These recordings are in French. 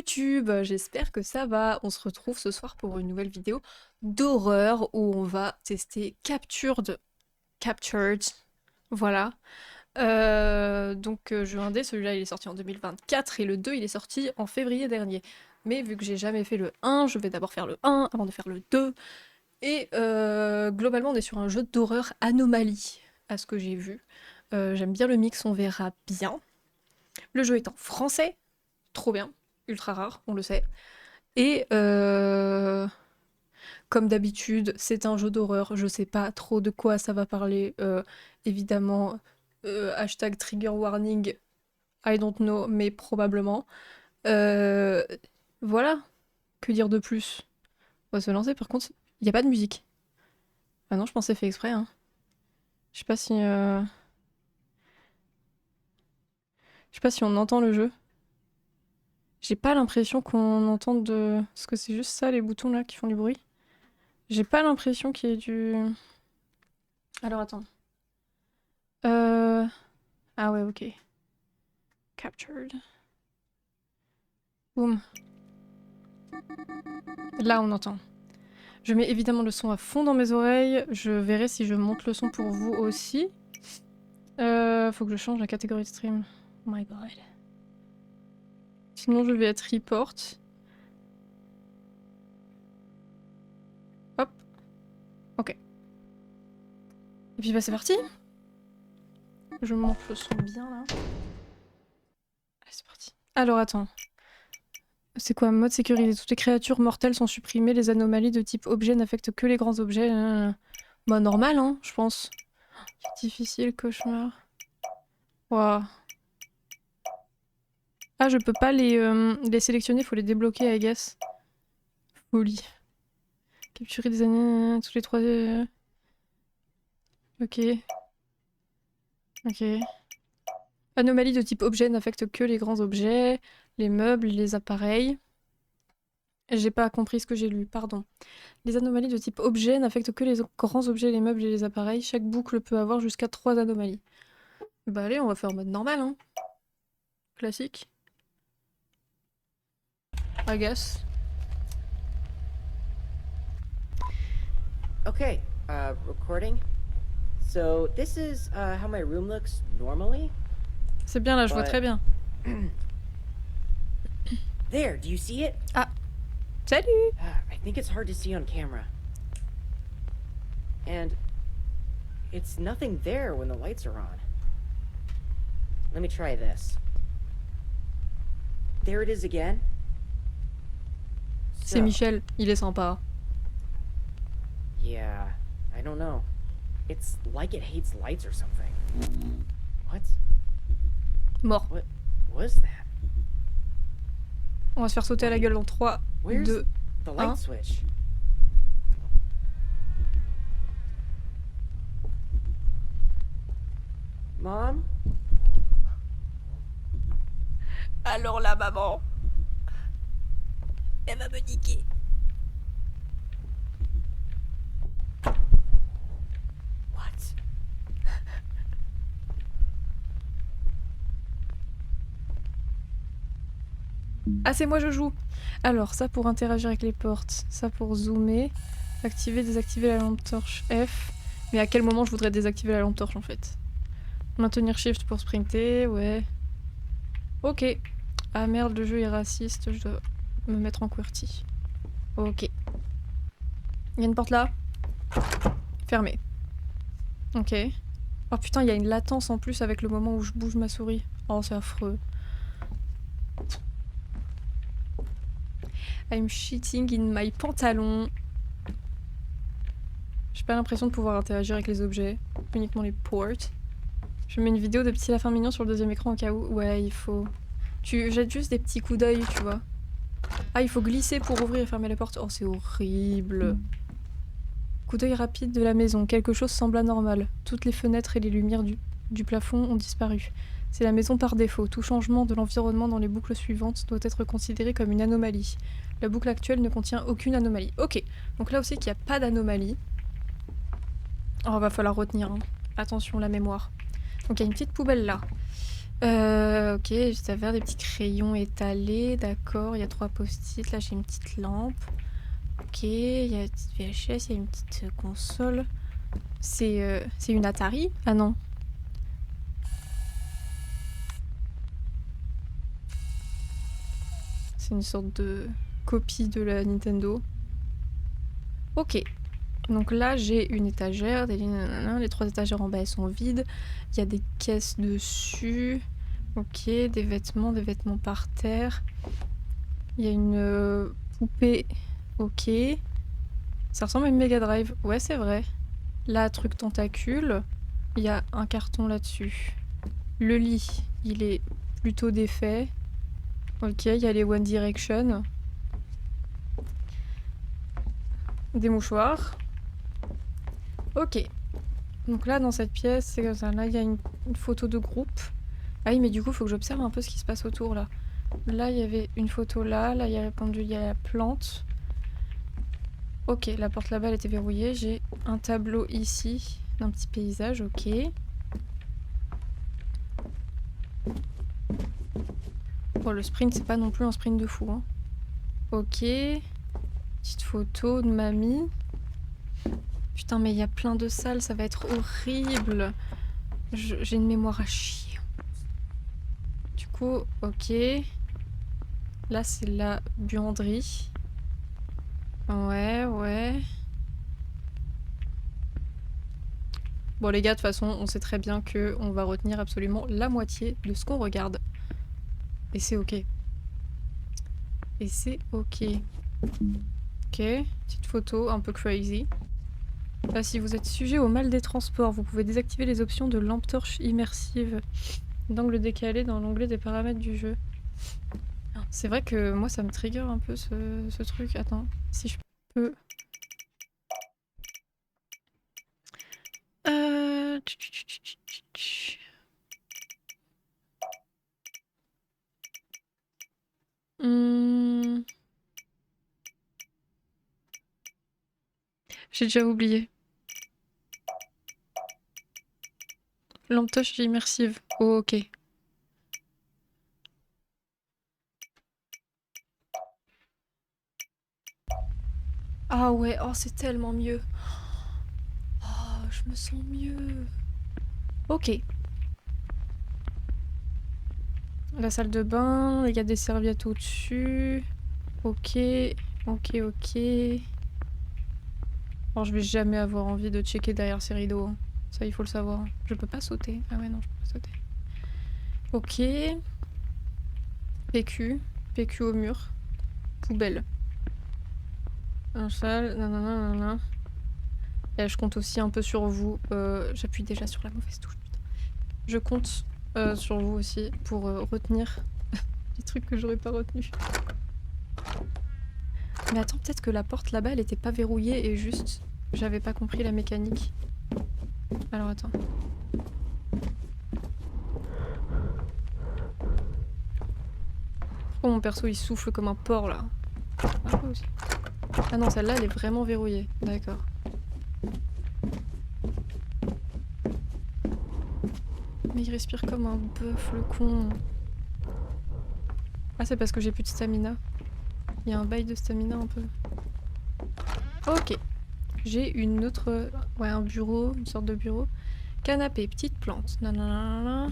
YouTube, j'espère que ça va. On se retrouve ce soir pour une nouvelle vidéo d'horreur où on va tester Captured, voilà. Jeu indé, celui-là il est sorti en 2024 et le 2 il est sorti en février dernier. Mais vu que j'ai jamais fait le 1, je vais d'abord faire le 1 avant de faire le 2. Et globalement on est sur un jeu d'horreur anomalie, à ce que j'ai vu. J'aime bien le mix, on verra bien. Le jeu est en français, trop bien, ultra rare, on le sait. Et comme d'habitude, c'est un jeu d'horreur, je sais pas trop de quoi ça va parler. Évidemment, hashtag trigger warning, I don't know, mais probablement. Euh, voilà, que dire de plus? On va se lancer, par contre, il n'y a pas de musique. Ah non, je pensais fait exprès, hein. Je sais pas si... Je sais pas si on entend le jeu. J'ai pas l'impression qu'on entende de... Est-ce que c'est juste ça, les boutons là, qui font du bruit? J'ai pas l'impression qu'il y ait du... Alors attends. Ah ouais, ok. Captured. Boum. Là, on entend. Je mets évidemment le son à fond dans mes oreilles. Je verrai si je monte le son pour vous aussi. Faut que je change la catégorie de stream. Oh my god. Sinon, je vais être report. Hop. Ok. Et puis, bah, c'est parti. Je monte le son bien, là. Allez, c'est parti. Alors, attends. C'est quoi? Mode sécurisé. Toutes les créatures mortelles sont supprimées. Les anomalies de type objet n'affectent que les grands objets. Bah, normal, hein, je pense. Difficile, cauchemar. Waouh. Ah, je peux pas les sélectionner, faut les débloquer, I guess. Folie. Capturer des années tous les 3... Ok. Ok. Anomalie de type objet n'affecte que les grands objets, les meubles, les appareils. J'ai pas compris ce que j'ai lu, pardon. Les anomalies de type objet n'affectent que les grands objets, les meubles et les appareils. Chaque boucle peut avoir jusqu'à 3 anomalies. Bah allez, on va faire en mode normal, hein. Classique. I guess. Okay, recording. So this is how my room looks normally. C'est bien là, je vois très bien. There, do you see it? Ah. Salut! I think it's hard to see on camera. And it's nothing there when the lights are on. Let me try this. There it is again. C'est Michel, il est sympa. Yeah, I don't know. It's like it hates lights or something. What? Mort. What was that? On va se faire sauter à la gueule dans 3, Where's 2, the light 1. switch? Mom? Alors la maman, elle va me niquer. What? Ah, c'est moi, je joue. Alors, ça pour interagir avec les portes, ça pour zoomer, activer, désactiver la lampe torche F. Mais à quel moment je voudrais désactiver la lampe torche en fait? Maintenir shift pour sprinter, ouais. Ok. Ah merde, le jeu est raciste, je dois me mettre en QWERTY. Ok. Il y a une porte là. Fermée. Ok. Oh putain, il y a une latence en plus avec le moment où je bouge ma souris. Oh, c'est affreux. I'm shitting in my pantalon. J'ai pas l'impression de pouvoir interagir avec les objets, uniquement les ports. Je mets une vidéo de petits lapins mignons sur le deuxième écran au cas où. Ouais, il faut... Tu jettes juste des petits coups d'œil, tu vois. Ah, il faut glisser pour ouvrir et fermer la porte. Oh, c'est horrible. Coup d'œil rapide de la maison. Quelque chose semble anormal. Toutes les fenêtres et les lumières du plafond ont disparu. C'est la maison par défaut. Tout changement de l'environnement dans les boucles suivantes doit être considéré comme une anomalie. La boucle actuelle ne contient aucune anomalie. Ok, donc là aussi qu'il n'y a pas d'anomalie. Oh, va falloir retenir, hein. Attention, la mémoire. Donc il y a une petite poubelle là. Ok, juste à faire des petits crayons étalés, d'accord. Il y a 3 post-it. Là, j'ai une petite lampe. Ok, il y a une petite VHS, il y a une petite console. C'est une Atari? Ah non. C'est une sorte de copie de la Nintendo. Ok. Donc là, j'ai une étagère. Les 3 étagères en bas, elles sont vides. Il y a des caisses dessus. Ok, des vêtements par terre. Il y a une poupée. Ok. Ça ressemble à une Mega Drive. Ouais, c'est vrai. Là, truc tentacule. Il y a un carton là-dessus. Le lit, il est plutôt défait. Ok, il y a les One Direction. Des mouchoirs. Ok. Donc là, dans cette pièce, c'est comme ça. Là, il y a une photo de groupe. Ah oui, mais du coup, il faut que j'observe un peu ce qui se passe autour, là. Là, il y avait une photo là. Là, il y a répondu, il y a la plante. Ok, la porte là-bas, elle était verrouillée. J'ai un tableau ici, d'un petit paysage, ok. Bon, le sprint, c'est pas non plus un sprint de fou, hein. Ok. Petite photo de mamie. Putain, mais il y a plein de salles, ça va être horrible. J'ai une mémoire à chier. Du coup, ok. Là, c'est la buanderie. Ouais, ouais. Bon, les gars, de toute façon, on sait très bien que on va retenir absolument la moitié de ce qu'on regarde. Et c'est ok. Et c'est ok. Ok, petite photo un peu crazy. Là, si vous êtes sujet au mal des transports, vous pouvez désactiver les options de lampe torche immersive d'angle décalé dans l'onglet des paramètres du jeu. C'est vrai que moi, ça me trigger un peu ce truc. Attends, si je peux... tch, tch, tch, tch, tch. Hmm, j'ai déjà oublié. Lampe torche immersive. Oh, ok. Ah ouais, oh c'est tellement mieux. Oh, je me sens mieux. Ok. La salle de bain, il y a des serviettes au-dessus. Ok, ok, ok. Alors je vais jamais avoir envie de checker derrière ces rideaux, hein. Ça, il faut le savoir. Je peux pas sauter. Ah ouais, non, je peux pas sauter. Ok. PQ. PQ au mur. Poubelle. Un sale. Nanana, nanana. Et je compte aussi un peu sur vous. J'appuie déjà sur la mauvaise touche, putain. Je compte sur vous aussi pour retenir les trucs que j'aurais pas retenus. Mais attends, peut-être que la porte là-bas, elle était pas verrouillée et juste, j'avais pas compris la mécanique. Alors attends. Pourquoi mon perso il souffle comme un porc là? Ah, aussi. Ah non, celle-là, elle est vraiment verrouillée. D'accord. Mais il respire comme un bœuf, le con. Ah, c'est parce que j'ai plus de stamina. Il y a un bail de stamina un peu. Ok. J'ai une autre... Ouais, un bureau, une sorte de bureau. Canapé, petite plante. Nanana.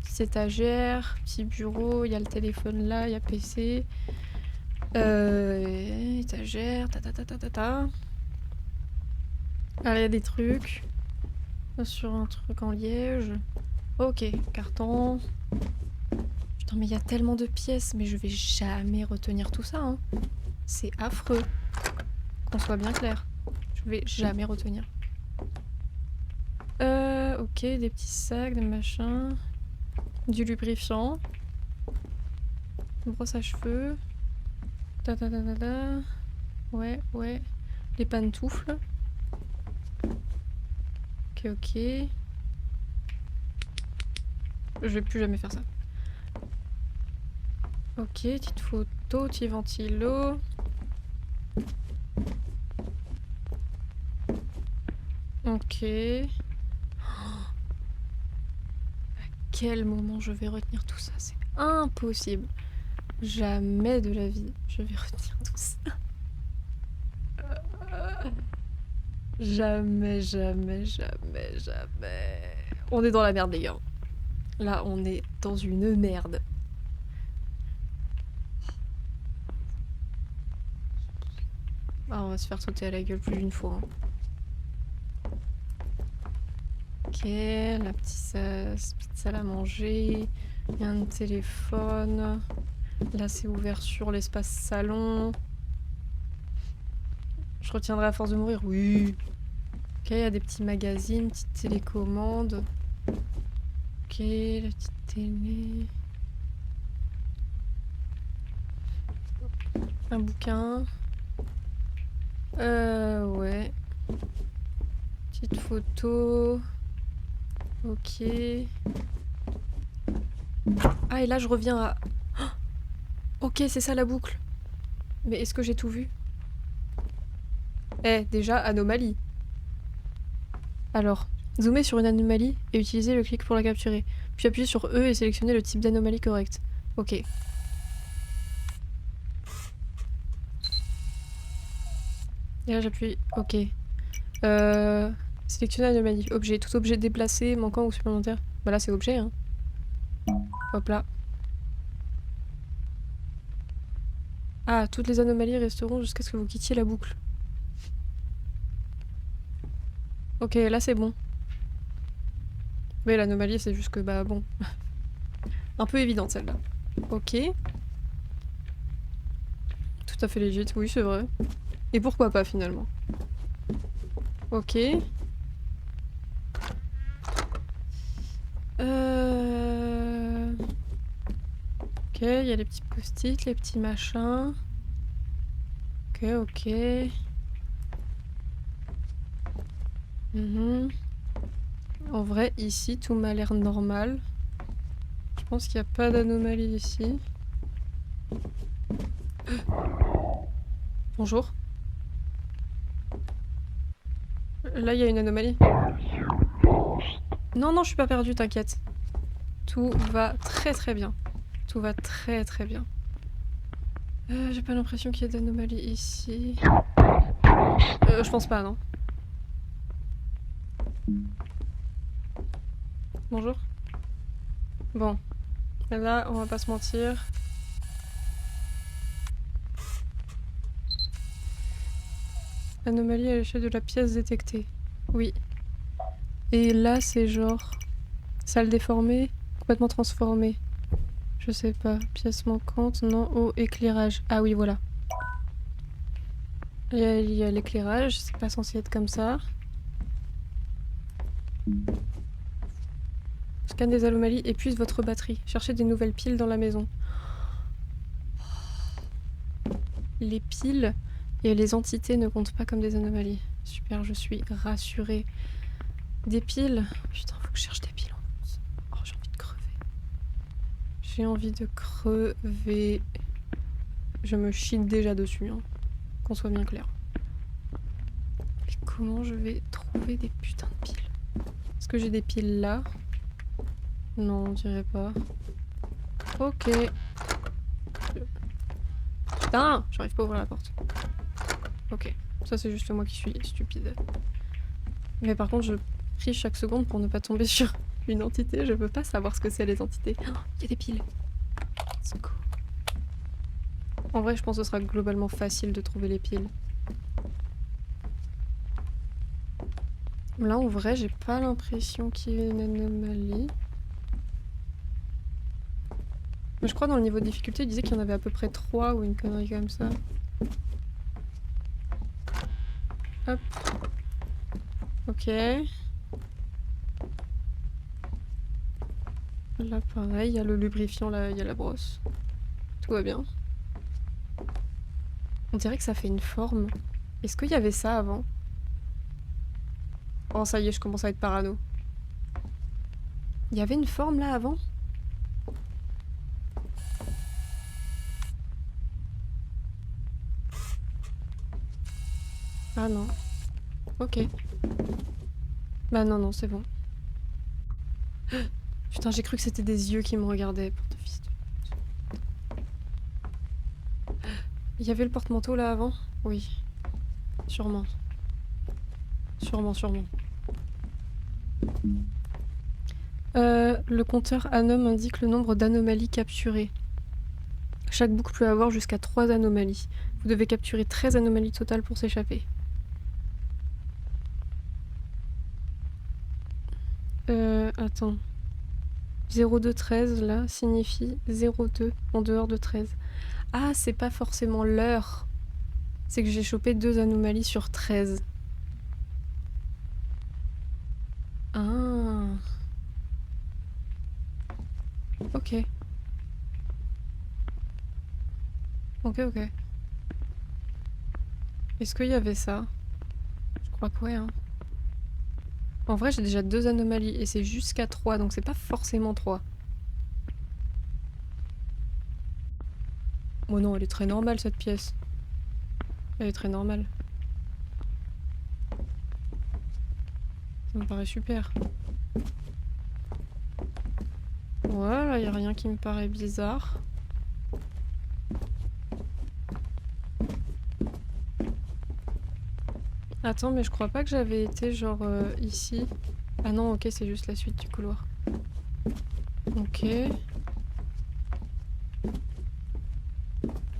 Petite étagère, petit bureau. Il y a le téléphone là, il y a PC. Étagère, ta ta ta ta ta ta. Ah, il y a des trucs. Sur un truc en liège. Ok, carton. Putain, mais il y a tellement de pièces, mais je vais jamais retenir tout ça, hein. C'est affreux. Qu'on soit bien clair. Je vais jamais retenir. Ok, des petits sacs, des machins. Du lubrifiant. Une brosse à cheveux. Ta ta ta ta ta. Ouais, ouais. Les pantoufles. Ok, ok. Je vais plus jamais faire ça. Ok, petite photo, petit ventilo. Ok. La quel moment je vais retenir tout ça? C'est impossible. Jamais de la vie je vais retenir tout ça. Jamais, jamais, jamais, jamais. On est dans la merde, les gars. Là, on est dans une merde. Ah, on va se faire sauter à la gueule plus d'une fois. Hein. Ok, la petite salle à manger. Il y a un téléphone. Là, c'est ouvert sur l'espace salon. Je retiendrai à force de mourir, oui. Ok, il y a des petits magazines, petites télécommandes. Ok, la petite télé. Un bouquin. Ouais. Petite photo. Ok. Ah, et là, je reviens à... Oh, ok, c'est ça la boucle. Mais est-ce que j'ai tout vu? Eh, déjà, anomalie. Alors, zoomez sur une anomalie et utilisez le clic pour la capturer. Puis appuyez sur E et sélectionnez le type d'anomalie correct. Ok. Et là, j'appuie OK. Sélectionner anomalie. Objet. Tout objet déplacé, manquant ou supplémentaire. Bah là, c'est objet, hein. Hop là. Ah, toutes les anomalies resteront jusqu'à ce que vous quittiez la boucle. Ok, là c'est bon. Mais l'anomalie, c'est juste que, bah bon. Un peu évidente celle-là. Ok. Tout à fait légit, oui, c'est vrai. Et pourquoi pas finalement. Ok. Ok, il y a les petits post-it, les petits machins. Ok, ok. En vrai, ici, tout m'a l'air normal. Je pense qu'il n'y a pas d'anomalie ici. Bonjour. Là, il y a une anomalie. Non, non, je suis pas perdue, t'inquiète. Tout va très très bien. Tout va très très bien. J'ai pas l'impression qu'il y ait d'anomalie ici. Je pense pas, non. Bonjour. Bon. Là, on va pas se mentir. Anomalie à l'échelle de la pièce détectée. Oui. Et là, c'est genre... Salle déformée, complètement transformée. Je sais pas. Pièce manquante, non. Oh, éclairage. Ah oui, voilà. Il y a l'éclairage, c'est pas censé être comme ça. Scan des anomalies, épuise votre batterie. Cherchez des nouvelles piles dans la maison. Les piles et les entités ne comptent pas comme des anomalies. Super, je suis rassurée. Des piles? Putain, faut que je cherche des piles en plus. Oh, j'ai envie de crever. J'ai envie de crever. Je me chine déjà dessus, hein. Qu'on soit bien clair. Et comment je vais trouver des putains de piles? Est-ce que j'ai des piles là? Non, on dirait pas. Ok. Putain, j'arrive pas à ouvrir la porte. Ok, ça c'est juste moi qui suis stupide. Mais par contre, je prie chaque seconde pour ne pas tomber sur une entité. Je veux pas savoir ce que c'est les entités. Oh, il y a des piles. Let's go. En vrai, je pense que ce sera globalement facile de trouver les piles. Là, en vrai, j'ai pas l'impression qu'il y ait une anomalie. Mais je crois dans le niveau de difficulté, il disait qu'il y en avait à peu près 3 ou une connerie comme ça. Hop. Ok. Là, pareil, il y a le lubrifiant, là, il y a la brosse. Tout va bien. On dirait que ça fait une forme. Est-ce qu'il y avait ça avant? Oh, ça y est, je commence à être parano. Il y avait une forme là avant? Ah non. Ok. Bah non, non, c'est bon. Putain, Putain, j'ai cru que c'était des yeux qui me regardaient. Il y avait le porte-manteau là avant? Oui. Sûrement. Sûrement. Le compteur Anom indique le nombre d'anomalies capturées. Chaque boucle peut avoir jusqu'à 3 anomalies. Vous devez capturer 13 anomalies totales pour s'échapper. Attends. 0213 là signifie 02 en dehors de 13. Ah, c'est pas forcément l'heure. C'est que j'ai chopé 2 anomalies sur 13. Ah. Ok. Ok. Est-ce qu'il y avait ça? Je crois que ouais, hein. En vrai, j'ai déjà 2 anomalies et c'est jusqu'à 3, donc c'est pas forcément 3. Oh non, elle est très normale cette pièce. Elle est très normale. Ça me paraît super. Voilà, y a rien qui me paraît bizarre. Attends, mais je crois pas que j'avais été genre ici. Ah non, ok, c'est juste la suite du couloir. Ok. Et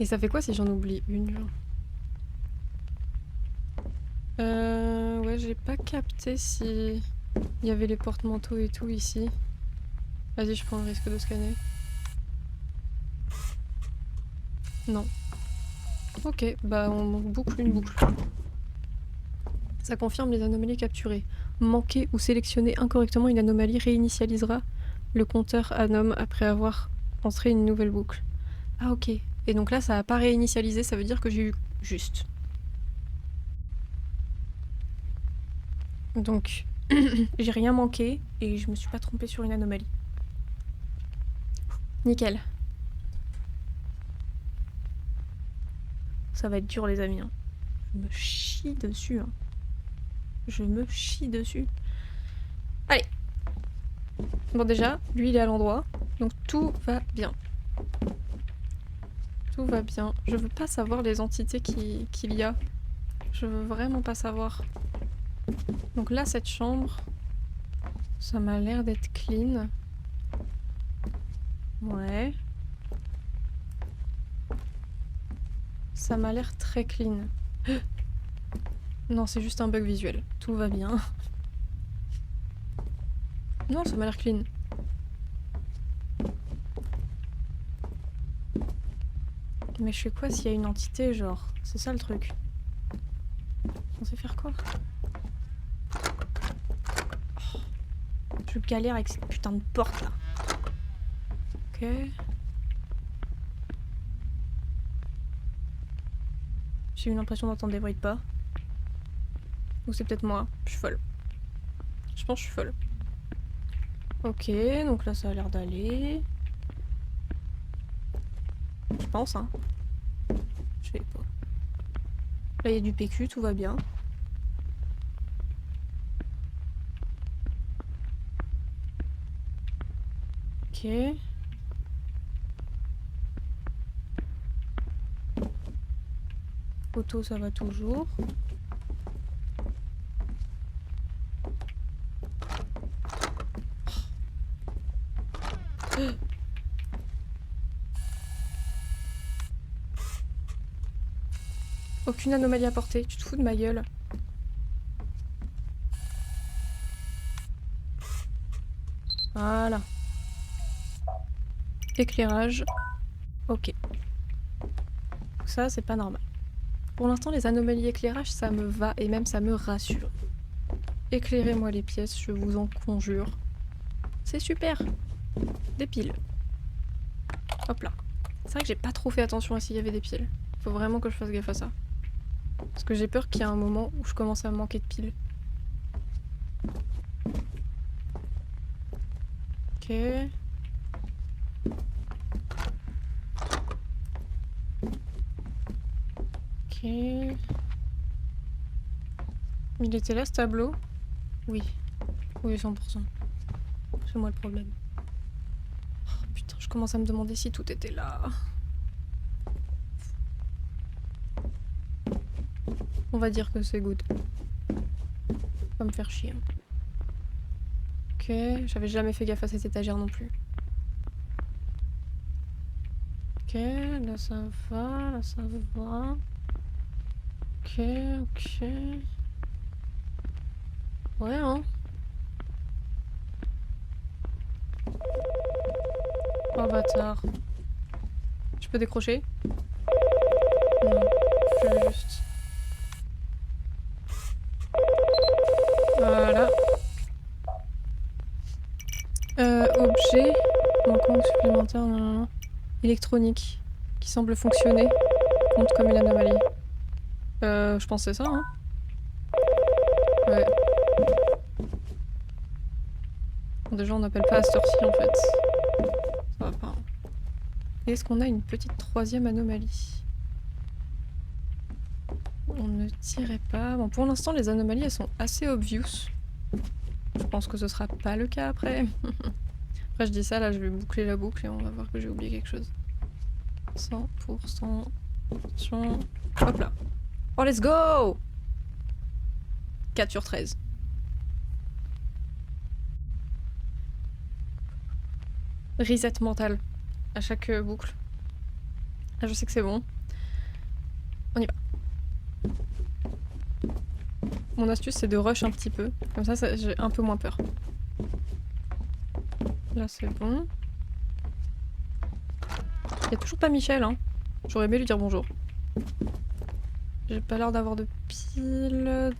ça fait quoi si j'en oublie une, genre? Ouais, j'ai pas capté si il y avait les porte-manteaux et tout ici. Vas-y, je prends le risque de scanner. Non. Ok, bah on boucle une boucle. Ça confirme les anomalies capturées. Manquer ou sélectionner incorrectement une anomalie réinitialisera le compteur Anom après avoir entré une nouvelle boucle. Ah ok. Et donc là, ça a pas réinitialisé, ça veut dire que j'ai eu juste. Donc, j'ai rien manqué et je me suis pas trompée sur une anomalie. Nickel. Ça va être dur les amis. Hein. Je me chie dessus. Hein. Je me chie dessus. Allez. Bon déjà, lui il est à l'endroit. Donc tout va bien. Tout va bien. Je veux pas savoir les entités qu'il y a. Je veux vraiment pas savoir. Donc là, cette chambre, ça m'a l'air d'être clean. Ouais. Ça m'a l'air très clean. Non, c'est juste un bug visuel. Tout va bien. Non, ça m'a l'air clean. Mais je fais quoi s'il y a une entité, genre? C'est ça le truc. On sait faire quoi? Oh. Je galère avec cette putain de porte là. Ok. J'ai eu l'impression d'entendre des bruits de pas. Ou c'est peut-être moi. Je suis folle. Je pense que je suis folle. Ok, donc là ça a l'air d'aller. Je pense, hein. Je sais pas. Là il y a du PQ, tout va bien. Ok. Auto, ça va toujours. Aucune anomalie apportée, tu te fous de ma gueule. Voilà. Éclairage. Ok. Ça, c'est pas normal. Pour l'instant, les anomalies éclairage, ça me va et même ça me rassure. Éclairez-moi les pièces, je vous en conjure. C'est super. Des piles. Hop là. C'est vrai que j'ai pas trop fait attention à s'il y avait des piles. Faut vraiment que je fasse gaffe à ça. Parce que j'ai peur qu'il y ait un moment où je commence à manquer de piles. Ok. Ok. Il était là ce tableau? Oui. Oui, 100%. C'est moi le problème. je commence à me demander si tout était là. On va dire que c'est good. Pas me faire chier. Ok, j'avais jamais fait gaffe à cette étagère non plus. Ok, là ça va, là ça va. Ok, ok. Ouais, hein. Oh bâtard. Je peux décrocher? Non, je vais juste. Voilà. Objet. Manquant supplémentaire. Non. Électronique. Qui semble fonctionner. Compte comme une anomalie. Je pense que c'est ça, hein. Ouais. Bon, déjà, on n'appelle pas à cette heure-ci, en fait. Ça va pas. Hein. Est-ce qu'on a une petite troisième anomalie? On ne tirait pas. Bon, pour l'instant, les anomalies, elles sont assez obvious. Je pense que ce sera pas le cas après. Après, je dis ça, là, je vais boucler la boucle et on va voir que j'ai oublié quelque chose. 100%. Attention. Hop là. Oh, let's go! 4 sur 13. Reset mental. À chaque boucle. Là, je sais que c'est bon. On y va. Mon astuce, c'est de rush un petit peu. Comme ça, j'ai un peu moins peur. Là, c'est bon. Il y a toujours pas Michel, hein. J'aurais aimé lui dire bonjour. J'ai pas l'air d'avoir de pile.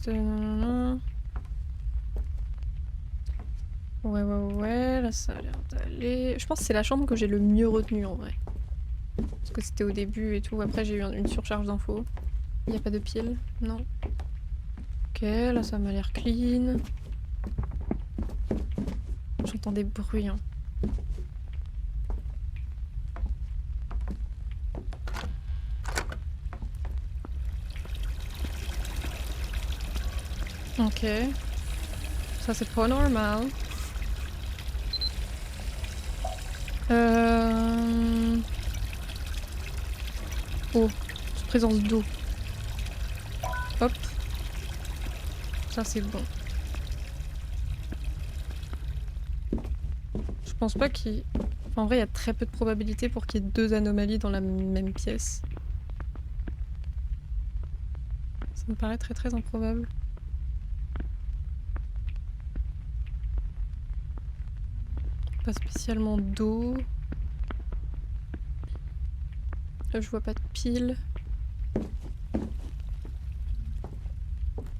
Ouais, là ça a l'air d'aller. Je pense que c'est la chambre que j'ai le mieux retenue en vrai. Parce que c'était au début et tout. Après, j'ai eu une surcharge d'infos. Il n'y a pas de pile? Non. Ok, là ça m'a l'air clean. J'entends des bruits, hein. Ok. Ça c'est pas normal. Oh, présence d'eau. Hop. Ça c'est bon. Je pense pas qu'il... Enfin, en vrai, il y a très peu de probabilité pour qu'il y ait deux anomalies dans la même pièce. Ça me paraît très très improbable. Pas spécialement d'eau. Là, je vois pas de pile.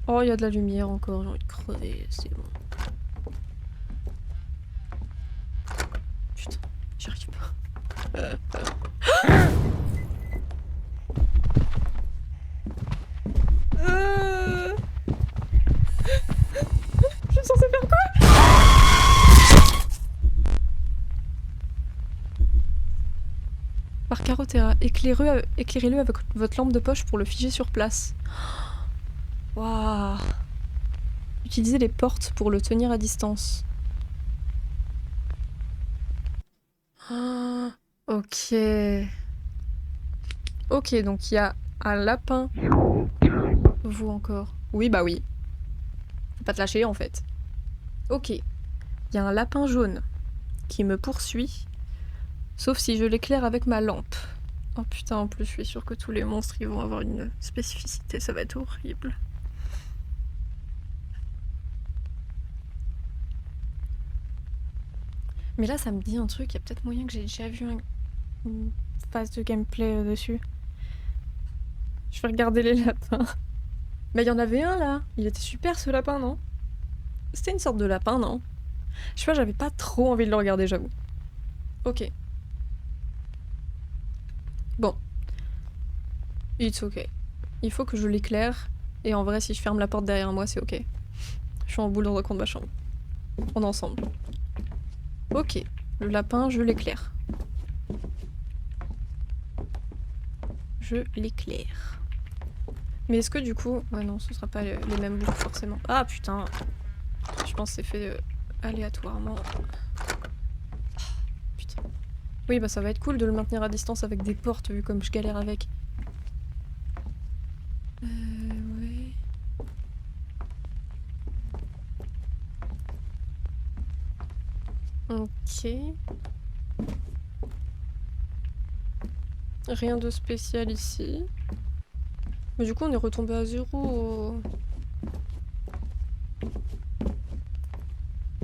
Oh, il y a de la lumière encore, j'ai envie de crever, c'est bon. Putain, j'y arrive pas. Je suis censée faire quoi? Par Carotera, éclairez-le avec votre lampe de poche pour le figer sur place. Waouh. Utilisez les portes pour le tenir à distance. Ah, ok. Ok, donc il y a un lapin. Vous encore. Oui, bah oui. Faut pas te lâcher en fait. Ok. Il y a un lapin jaune qui me poursuit. Sauf si je l'éclaire avec ma lampe. Oh putain, en plus je suis sûre que tous les monstres ils vont avoir une spécificité, ça va être horrible. Mais là ça me dit un truc, il y a peut-être moyen que j'ai déjà vu une phase de gameplay dessus. Je vais regarder les lapins. Mais il y en avait un là, il était super ce lapin, non? C'était une sorte de lapin, non? Je sais pas, j'avais pas trop envie de le regarder, j'avoue. Ok. Bon. It's ok. Il faut que je l'éclaire. Et en vrai, si je ferme la porte derrière moi, c'est ok. Je suis en boule dans le coin de ma chambre. On est ensemble. Ok. Le lapin, je l'éclaire. Je l'éclaire. Mais est-ce que du coup... Ouais non, ce sera pas les mêmes boucles forcément. Ah putain. Je pense que c'est fait aléatoirement. Putain. Oui, bah ça va être cool de le maintenir à distance avec des portes, vu comme je galère avec. Ouais. Ok. Rien de spécial ici. Mais du coup, on est retombé à 0.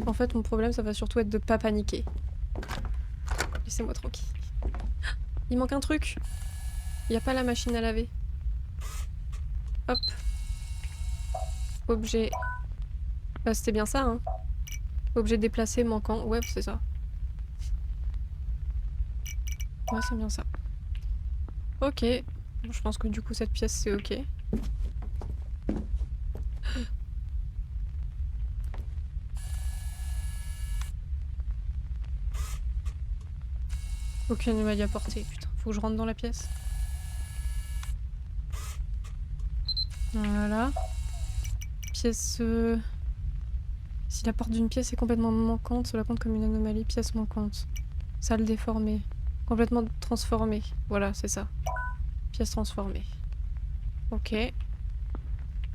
En fait, mon problème, ça va surtout être de pas paniquer. Laissez-moi tranquille. Il manque un truc. Il n'y a pas la machine à laver. Hop. Objet. Bah, c'était bien ça, hein. Objet déplacé manquant. Ouais, c'est ça. Ouais, c'est bien ça. Ok. Bon, je pense que du coup, cette pièce, c'est ok. Aucune anomalie à portée. Putain, faut que je rentre dans la pièce. Voilà. Pièce... Si la porte d'une pièce est complètement manquante, cela compte comme une anomalie. Pièce manquante. Salle déformée. Complètement transformée. Voilà, c'est ça. Pièce transformée. Ok.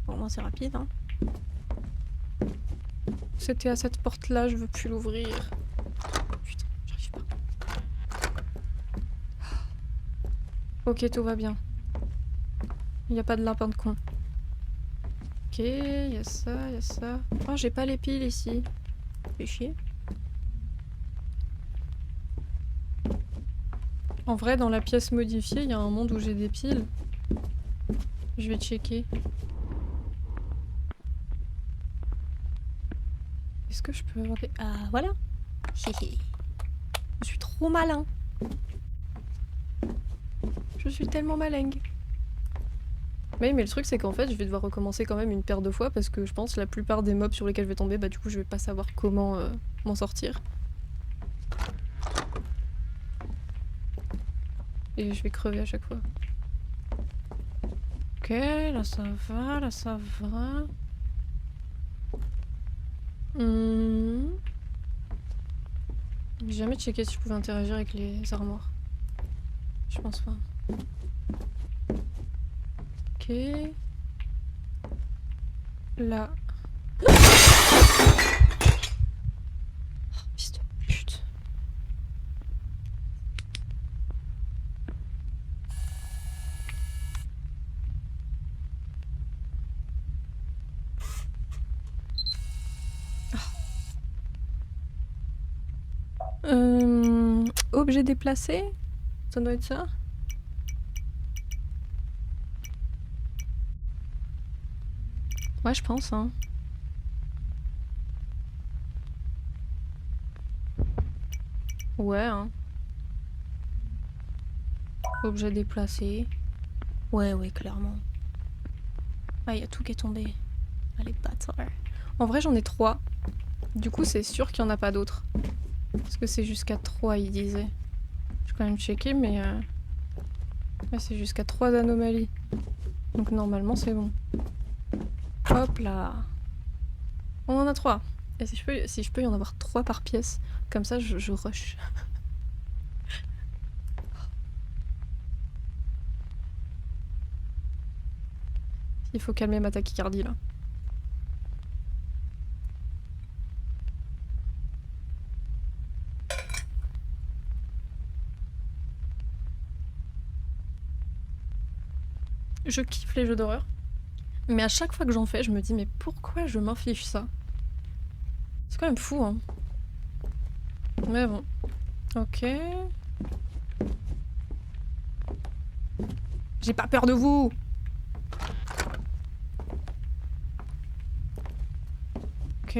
Bon, moi c'est rapide, hein. C'était à cette porte-là, je veux plus l'ouvrir. Putain, j'arrive pas. Ok, tout va bien. Il n'y a pas de lapin de con. Ok, il y a ça, il y a ça. Oh, j'ai pas les piles ici. Fait chier. En vrai, dans la pièce modifiée, il y a un monde où j'ai des piles. Je vais checker. Est-ce que je peux avoir des... Ah, voilà. Je suis trop malin. Je suis tellement malingue. Mais le truc, c'est qu'en fait, je vais devoir recommencer quand même une paire de fois parce que je pense que la plupart des mobs sur lesquels je vais tomber, bah du coup, je vais pas savoir comment m'en sortir. Et je vais crever à chaque fois. Ok, là ça va, là ça va. J'ai jamais checké si je pouvais interagir avec les armoires. Je pense pas. Ok. Là. Oh, fils de pute. Objet déplacé? Ça doit être ça? Ouais, je pense, hein. Ouais, hein. Objet déplacé. Ouais, ouais, clairement. Ah, y a tout qui est tombé. Allez, bâtard. En vrai, j'en ai 3. Du coup, c'est sûr qu'il n'y en a pas d'autres. Parce que c'est jusqu'à 3, il disait. Je vais quand même checker, mais... Ouais, c'est jusqu'à 3 anomalies. Donc normalement, c'est bon. Hop là. On en a 3. Et si je peux y en avoir 3 par pièce, comme ça, je rush. Il faut calmer ma tachycardie, là. Je kiffe les jeux d'horreur. Mais à chaque fois que j'en fais, je me dis, mais pourquoi je m'inflige ça? C'est quand même fou, hein. Mais bon. Ok. J'ai pas peur de vous! Ok.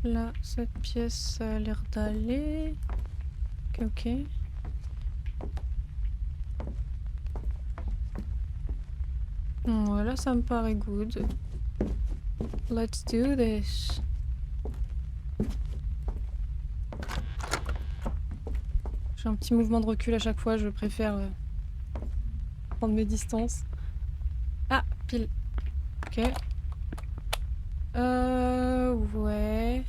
Là, cette pièce, ça a l'air d'aller. Ok, ok. Voilà, ça me paraît good. Let's do this. J'ai un petit mouvement de recul à chaque fois, je préfère prendre mes distances. Ah, pile. Ok. Ouais.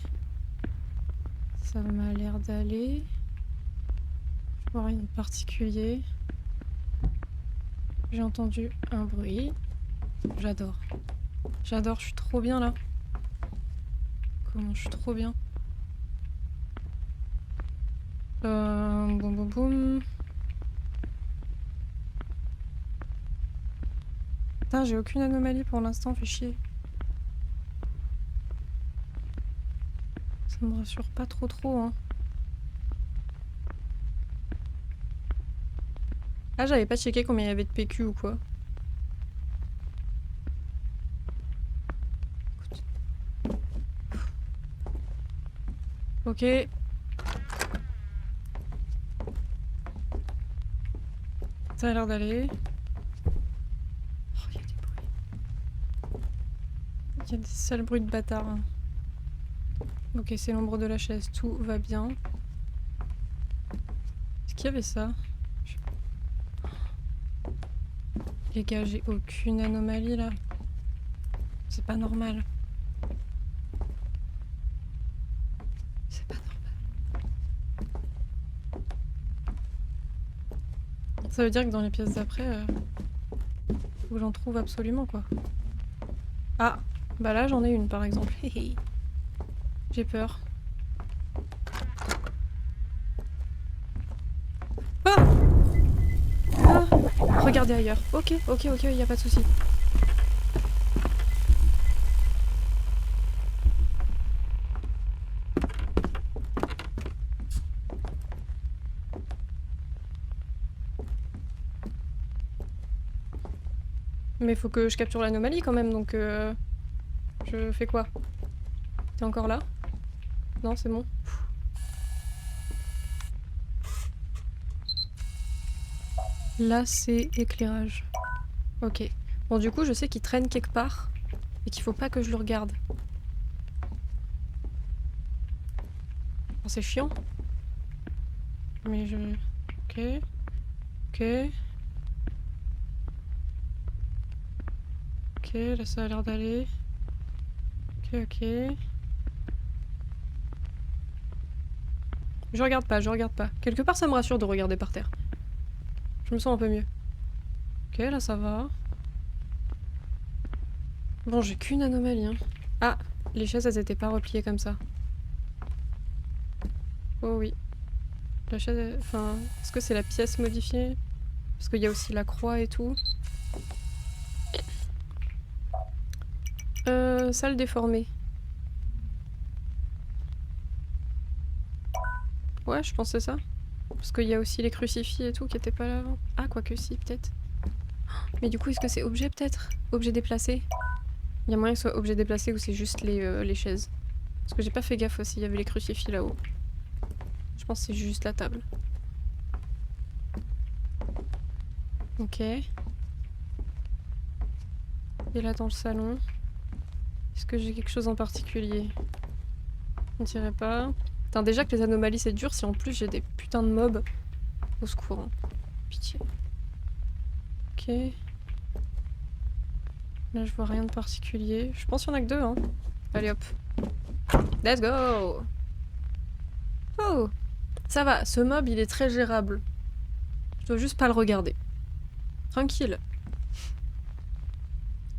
Ça m'a l'air d'aller. Rien de particulier. J'ai entendu un bruit. J'adore. J'adore, je suis trop bien là. Comment je suis trop bien. Boum boum boum. Putain, j'ai aucune anomalie pour l'instant, fait chier. Ça me rassure pas trop, hein. Ah, j'avais pas checké combien il y avait de PQ ou quoi. Écoute. Ok. Ça a l'air d'aller. Oh, il y a des bruits. Il y a des sales bruits de bâtards. Hein. Ok, c'est l'ombre de la chaise, tout va bien. Est-ce qu'il y avait ça? Les gars, j'ai aucune anomalie là. C'est pas normal. C'est pas normal. Ça veut dire que dans les pièces d'après, où j'en trouve absolument quoi. Ah, bah là j'en ai une par exemple. J'ai peur. Ah, ah, regardez ailleurs. Ok, y a pas de souci. Mais faut que je capture l'anomalie quand même, donc je fais quoi? T'es encore là? Non, c'est bon. Là, c'est éclairage. Ok. Bon, du coup, je sais qu'il traîne quelque part et qu'il faut pas que je le regarde. Bon, c'est chiant. Mais je... Ok. Ok. Ok, là, ça a l'air d'aller. Ok. Je regarde pas. Quelque part, ça me rassure de regarder par terre. Je me sens un peu mieux. Ok, là, ça va. Bon, j'ai qu'une anomalie, hein. Ah, les chaises, elles étaient pas repliées comme ça. Oh oui. La chaise, enfin, est-ce que c'est la pièce modifiée? Parce qu'il y a aussi la croix et tout. Salle déformée. Ouais, je pensais ça. Parce qu'il y a aussi les crucifix et tout qui étaient pas là avant. Ah, quoique si, peut-être. Mais du coup, est-ce que c'est objet peut-être? Objet déplacé? Il y a moyen que ce soit objet déplacé ou c'est juste les chaises. Parce que j'ai pas fait gaffe aussi, il y avait les crucifix là-haut. Je pense que c'est juste la table. Ok. Et là dans le salon. Est-ce que j'ai quelque chose en particulier? On dirait pas. Putain, déjà que les anomalies c'est dur, si en plus j'ai des putains de mobs. Au secours. Hein. Pitié. Ok. Là je vois rien de particulier. Je pense qu'il y en a que deux, hein. Allez hop. Let's go! Oh! Ça va, ce mob il est très gérable. Je dois juste pas le regarder. Tranquille.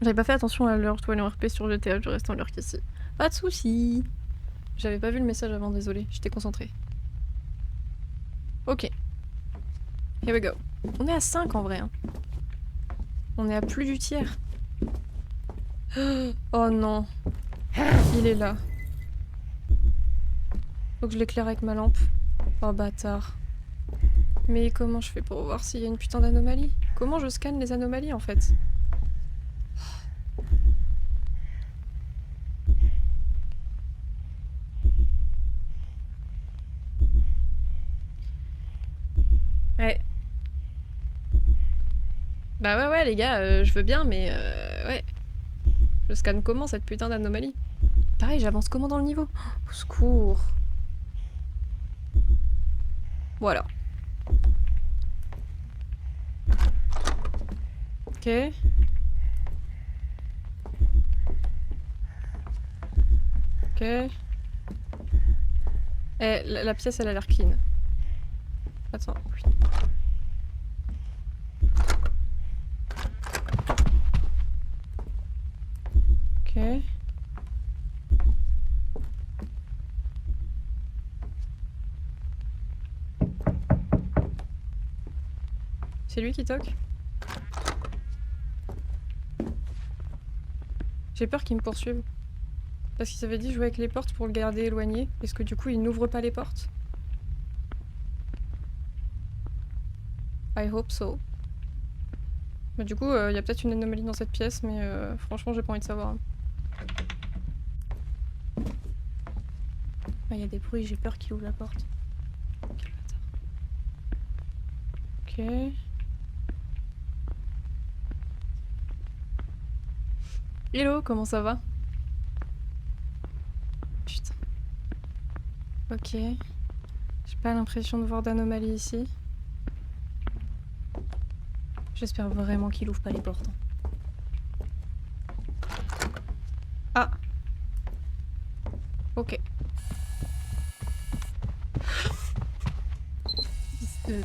J'avais pas fait attention à l'heure, toi en RP sur GTA, je reste en l'heure qu'ici. Pas de soucis. J'avais pas vu le message avant, désolé, j'étais concentrée. Ok. Here we go. On est à 5 en vrai. Hein. On est à plus du tiers. Oh non. Il est là. Faut que je l'éclaire avec ma lampe. Oh bâtard. Mais comment je fais pour voir s'il y a une putain d'anomalie? Comment je scanne les anomalies en fait? Ouais. Bah ouais les gars, je veux bien mais ouais. Je scanne comment cette putain d'anomalie? Pareil, j'avance comment dans le niveau? Au secours. Voilà. Ok. Ok. Eh, la pièce elle a l'air clean. Attends, putain. C'est lui qui toque? J'ai peur qu'il me poursuive. Parce qu'il s'avait dit jouer avec les portes pour le garder éloigné. Est-ce que du coup il n'ouvre pas les portes? I hope so. Mais du coup, il y a peut-être une anomalie dans cette pièce, mais franchement, j'ai pas envie de savoir. Il y a des bruits, j'ai peur qu'il ouvre la porte. Quel bâtard. Ok. Hello, comment ça va? Putain. Ok. J'ai pas l'impression de voir d'anomalie ici. J'espère vraiment qu'il ouvre pas les portes. Ah. Ok. Putain.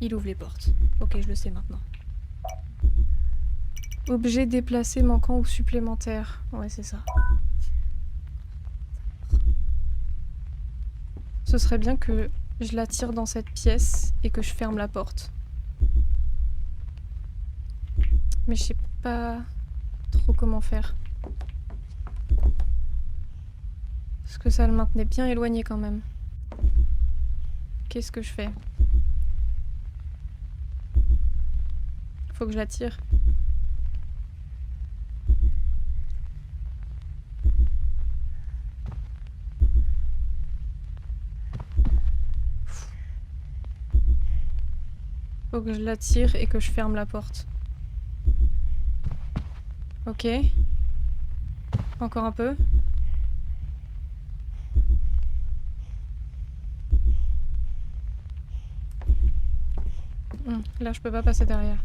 Il ouvre les portes. Ok, je le sais maintenant. Objet déplacé manquant ou supplémentaire. Ouais, c'est ça. Ce serait bien que je la tire dans cette pièce et que je ferme la porte. Mais je sais pas trop comment faire. Parce que ça le maintenait bien éloigné quand même. Qu'est-ce que je fais? Faut que je la tire. Faut que je la tire et que je ferme la porte. Ok. Encore un peu. Là, je peux pas passer derrière.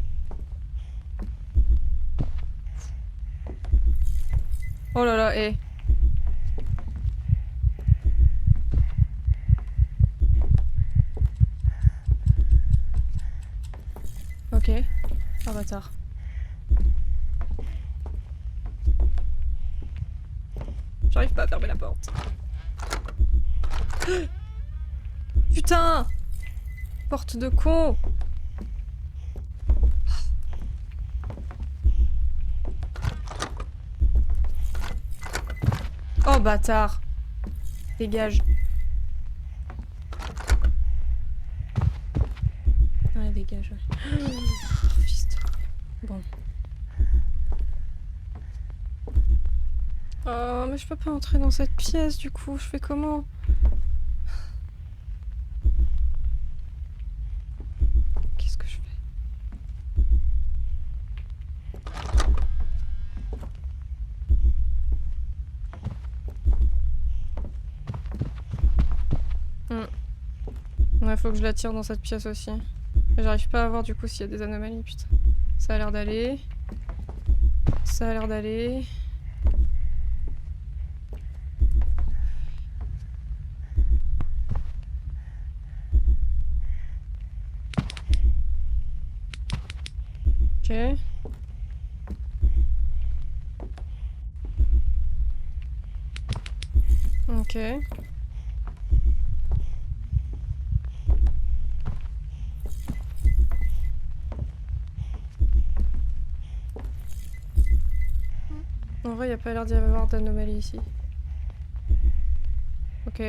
Oh là là, hé. Ok. Oh bâtard. J'arrive pas à fermer la porte. Putain! Porte de con! Oh bâtard! Dégage. Ouais, dégage, ouais. Oh, fist. Bon. Oh, mais je peux pas entrer dans cette pièce du coup, je fais comment? Qu'est-ce que je fais? Ouais, faut que je la tire dans cette pièce aussi. J'arrive pas à voir du coup s'il y a des anomalies, putain. Ça a l'air d'aller. Ça a l'air d'aller. Ok. Ok. En vrai, y a pas l'air d'y avoir d'anomalie ici. Ok.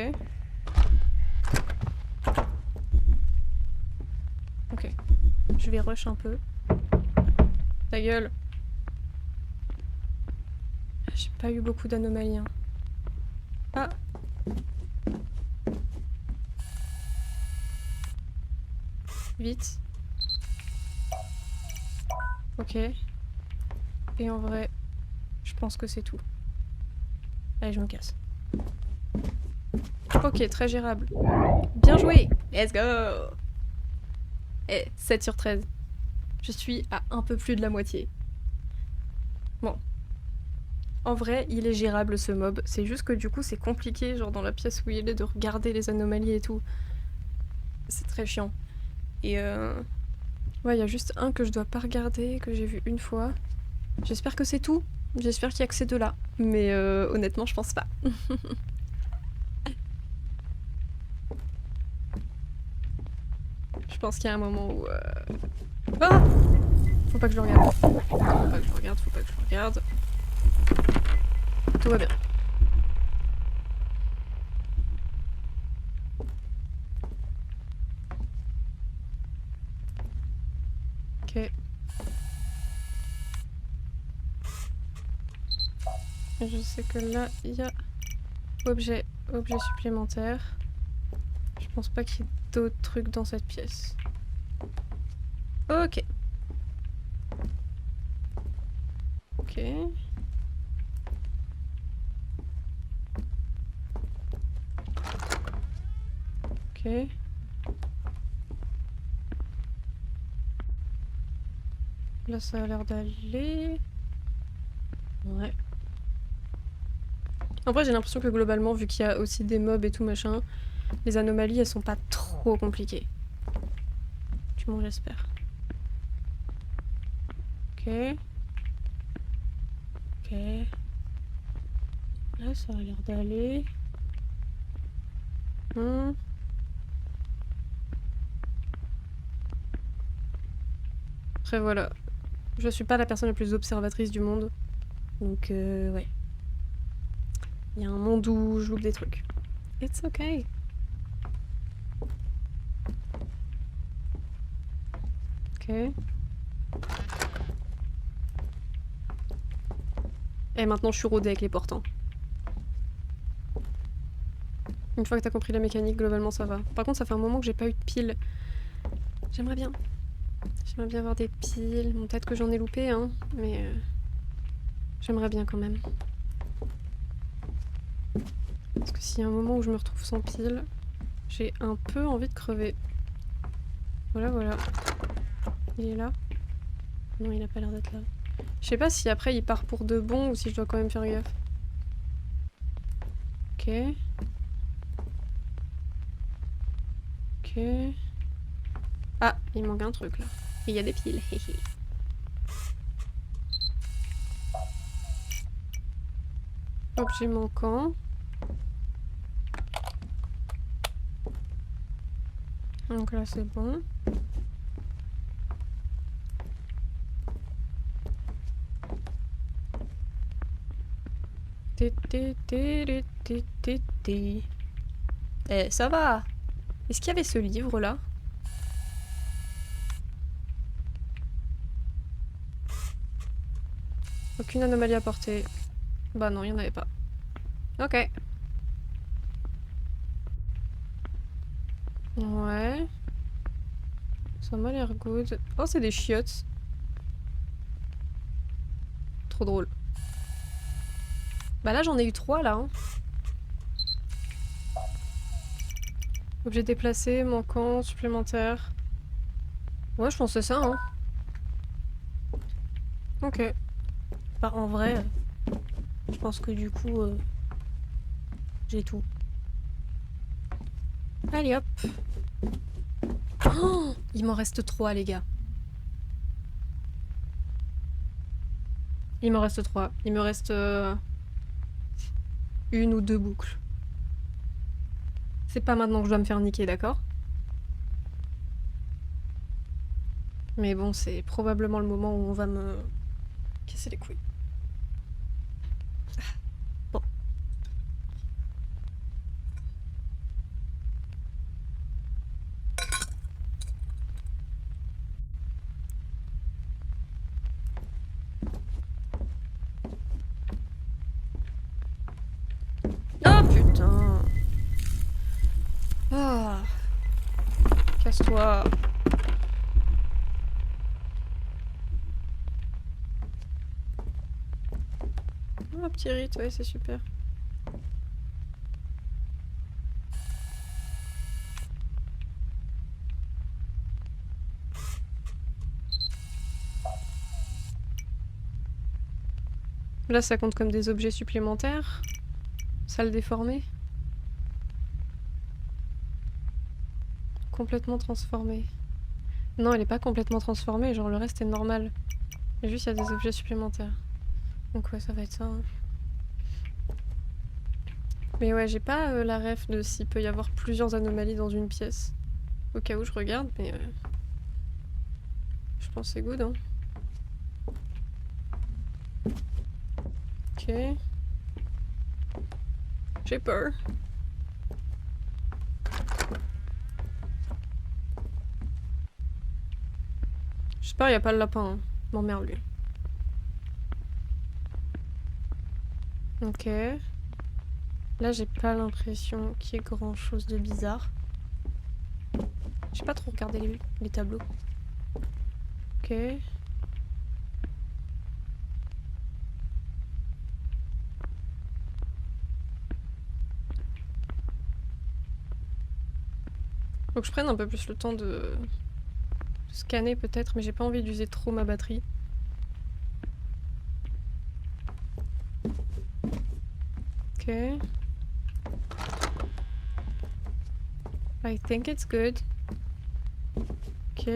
Ok. Je vais rush un peu. Ta gueule. J'ai pas eu beaucoup d'anomalies. Hein. Ah. Vite. Ok. Et en vrai, je pense que c'est tout. Allez, je me casse. Ok, très gérable. Bien joué! Let's go! Eh, 7 sur 13. Je suis à un peu plus de la moitié. Bon. En vrai, il est gérable ce mob. C'est juste que du coup, c'est compliqué, genre dans la pièce où il est, de regarder les anomalies et tout. C'est très chiant. Et ouais, il y a juste un que je dois pas regarder, que j'ai vu une fois. J'espère que c'est tout. J'espère qu'il y a que ces deux-là. Mais honnêtement, je pense pas. Je Je pense qu'il y a un moment où... Ah, faut pas que je le regarde. Faut pas que je le regarde, faut pas que je le regarde. Tout va bien. Ok. Je sais que là, il y a objet supplémentaire. Je pense pas qu'il y ait d'autres trucs dans cette pièce. Ok. Ok. Ok. Là, ça a l'air d'aller. Ouais. En vrai, j'ai l'impression que globalement, vu qu'il y a aussi des mobs et tout machin, les anomalies, elles sont pas trop compliquées. Du moins, j'espère. Ok. Ok. Là, ça a l'air d'aller. Après, voilà. Je suis pas la personne la plus observatrice du monde. Donc, ouais. Il y a un monde où je loupe des trucs. It's okay. Ok. Et maintenant, je suis rodée avec les portants. Une fois que t'as compris la mécanique, globalement, ça va. Par contre, ça fait un moment que j'ai pas eu de piles. J'aimerais bien. J'aimerais bien avoir des piles. Bon, peut-être que j'en ai loupé, hein, mais j'aimerais bien quand même. Parce que s'il y a un moment où je me retrouve sans piles, j'ai un peu envie de crever. Voilà, voilà. Il est là? Non, il a pas l'air d'être là. Je sais pas si après il part pour de bon ou si je dois quand même faire gaffe. Ok. Ok. Ah, il manque un truc là. Et il y a des piles. Objet manquant. Donc là c'est bon. Eh, ça va. Est-ce qu'il y avait ce livre là? Aucune anomalie apportée. Bah non, il n'y en avait pas. Ok. Ouais. Ça m'a l'air good. Oh, c'est des chiottes. Trop drôle. Bah là, j'en ai eu 3 là. Hein. Objet déplacé, manquant, supplémentaire. Ouais, je pense que c'est ça. Hein. Ok. Bah en vrai, je pense que du coup, j'ai tout. Allez hop. Oh, il m'en reste 3 les gars. Il m'en reste 3. Il me reste une ou deux boucles. C'est pas maintenant que je dois me faire niquer, d'accord? Mais bon, c'est probablement le moment où on va me casser les couilles. Bon. Oh putain! Ah! Casse-toi! Oh, petit rite, ouais, c'est super. Là, ça compte comme des objets supplémentaires. Salle déformée. Complètement transformée. Non, elle est pas complètement transformée, genre le reste est normal. Mais juste, il y a des objets supplémentaires. Donc ouais, ça va être ça. Hein. Mais ouais, j'ai pas la ref de s'il peut y avoir plusieurs anomalies dans une pièce. Au cas où je regarde, mais... je pense que c'est good, hein. Ok. J'ai peur. J'espère qu'il n'y a pas le lapin, hein. M'emmerde lui. Ok. Là, j'ai pas l'impression qu'il y ait grand chose de bizarre. J'ai pas trop regardé les tableaux. Ok. Faut que je prenne un peu plus le temps de scanner peut-être, mais j'ai pas envie d'user trop ma batterie. Ok. I think it's good. Ok.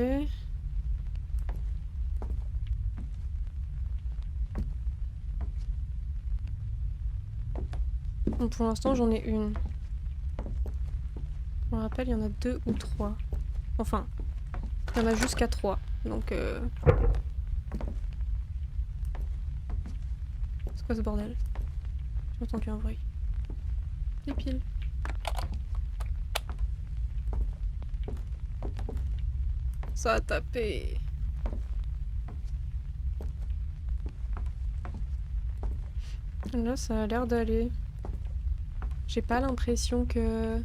Bon, pour l'instant, j'en ai une. Je me rappelle, il y en a 2 ou 3. Enfin, il y en a jusqu'à 3. Donc, c'est quoi ce bordel? J'ai entendu un bruit. Des piles. Ça a tapé. Là, ça a l'air d'aller. J'ai pas l'impression que...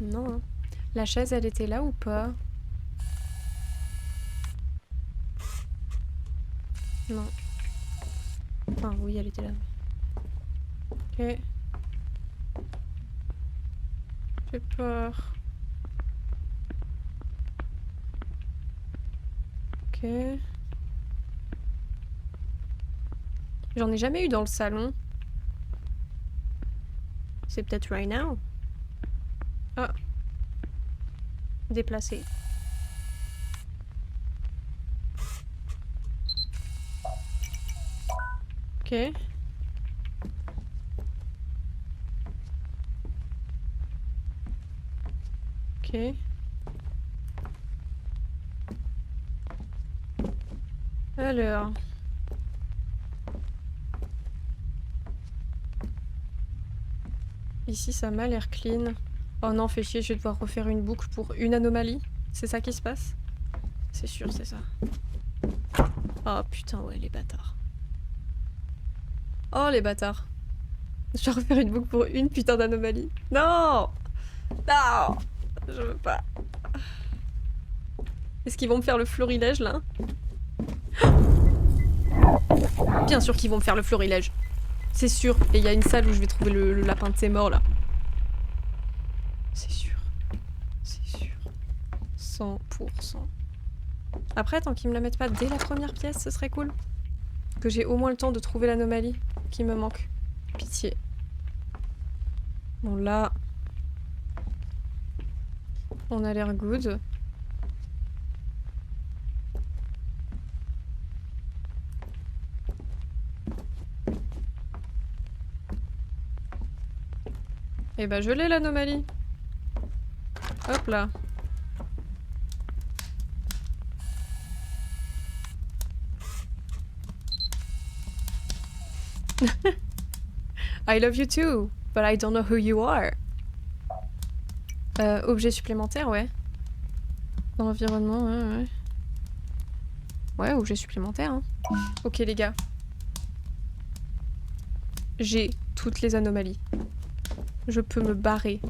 Non, hein. La chaise, elle était là ou pas? Non. Enfin, oui, elle était là. Ok. J'ai peur. Ok. J'en ai jamais eu dans le salon. C'est peut-être right now. Ah. Déplacé. Ok. Ok. Alors. Ici, ça m'a l'air clean. Oh non, fais chier, je vais devoir refaire une boucle pour une anomalie. C'est ça qui se passe? C'est sûr, c'est ça. Oh putain, ouais, les bâtards. Oh, les bâtards. Je dois refaire une boucle pour une putain d'anomalie. Non! Non! Je veux pas. Est-ce qu'ils vont me faire le florilège, là? Bien sûr qu'ils vont me faire le florilège. C'est sûr. Et il y a une salle où je vais trouver le lapin de ses morts, là. C'est sûr. C'est sûr. 100%. Après, tant qu'ils me la mettent pas dès la première pièce, ce serait cool. Que j'ai au moins le temps de trouver l'anomalie qui me manque. Pitié. Bon, là... on a l'air good. Et bah je l'ai l'anomalie. Hop là. I love you too, but I don't know who you are. Objet supplémentaire, ouais. Dans l'environnement, ouais. Ouais, objet supplémentaire, hein. Ok les gars. J'ai toutes les anomalies. Je peux me barrer.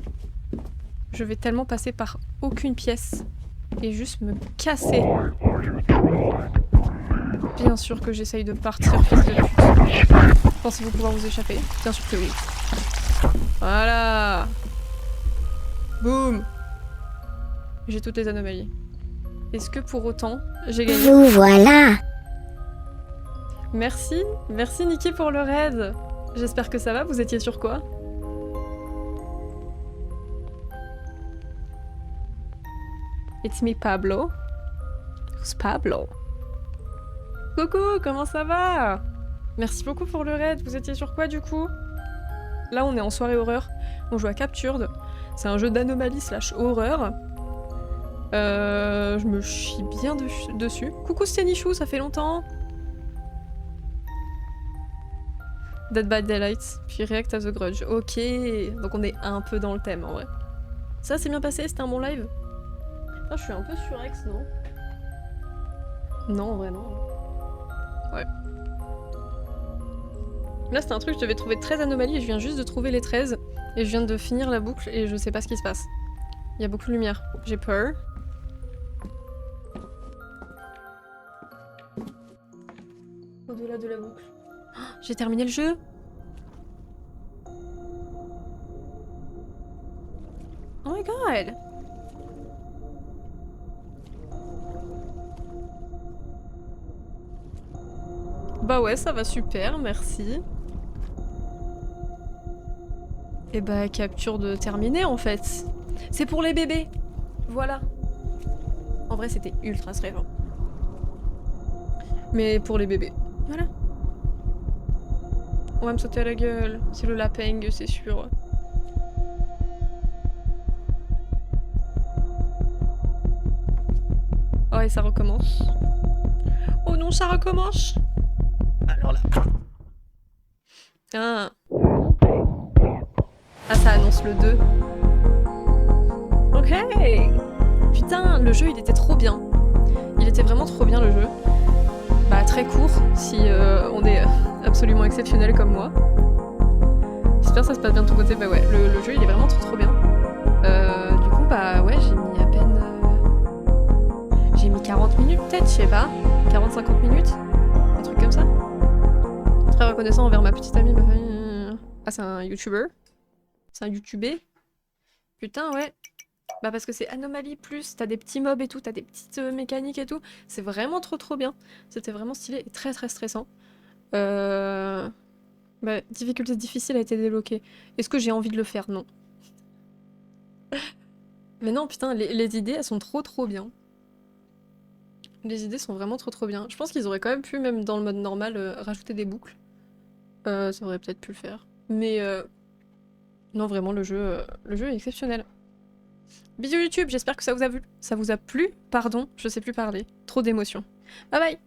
Je vais tellement passer par aucune pièce et juste me casser. Bien sûr que j'essaye de partir, fils de pute. Pensez-vous pouvoir vous échapper? Bien sûr que oui. Voilà. Boum. J'ai toutes les anomalies. Est-ce que pour autant, j'ai gagné? Vous voilà. Merci. Merci Nikki pour le raid. J'espère que ça va, vous étiez sur quoi? It's me Pablo. Who's Pablo? Coucou, comment ça va? Merci beaucoup pour le raid, vous étiez sur quoi du coup? Là on est en soirée horreur, on joue à Captured. C'est un jeu d'anomalie slash horreur. Je me chie bien dessus. Coucou Stenichou, ça fait longtemps. Dead by Daylight, puis React à The Grudge. Ok, donc on est un peu dans le thème en vrai. Ça c'est bien passé, c'était un bon live. Ah, je suis un peu surex, non? Non, en vrai non. Ouais. Là c'était un truc, je devais trouver 13 anomalies et je viens juste de trouver les 13. Et je viens de finir la boucle et je sais pas ce qui se passe. Il y a beaucoup de lumière. J'ai peur. Au-delà de la boucle. Oh, j'ai terminé le jeu. Oh my god. Bah ouais, ça va super, merci. Et bah capture de terminée en fait. C'est pour les bébés. Voilà. En vrai c'était ultra stressant. Mais pour les bébés. Voilà. On va me sauter à la gueule. C'est le lapin, c'est sûr. Oh et ça recommence. Oh non, ça recommence. Alors là. Ah. Ah, ça annonce le 2. Ok. Putain, le jeu il était trop bien. Il était vraiment trop bien le jeu. Bah très court si on est absolument exceptionnel comme moi. J'espère que ça se passe bien de ton côté. Bah ouais, le jeu il est vraiment trop bien. Du coup bah ouais, j'ai mis à peine... J'ai mis 40 minutes peut-être, je sais pas. 40-50 minutes. Un truc comme ça. Très reconnaissant envers ma petite amie. Ah c'est un YouTuber. C'est un YouTubé. Putain ouais. Bah parce que c'est Anomalie plus, t'as des petits mobs et tout, t'as des petites mécaniques et tout. C'est vraiment trop bien. C'était vraiment stylé et très stressant. Bah, difficulté difficile a été débloquée. Est-ce que j'ai envie de le faire? Non. Mais non, putain, les idées, elles sont trop bien. Les idées sont vraiment trop bien. Je pense qu'ils auraient quand même pu, même dans le mode normal, rajouter des boucles. Ça aurait peut-être pu le faire. Mais non, vraiment, le jeu est exceptionnel. Bisous YouTube, j'espère que ça vous a plu. Pardon, je sais plus parler. Trop d'émotions. Bye bye!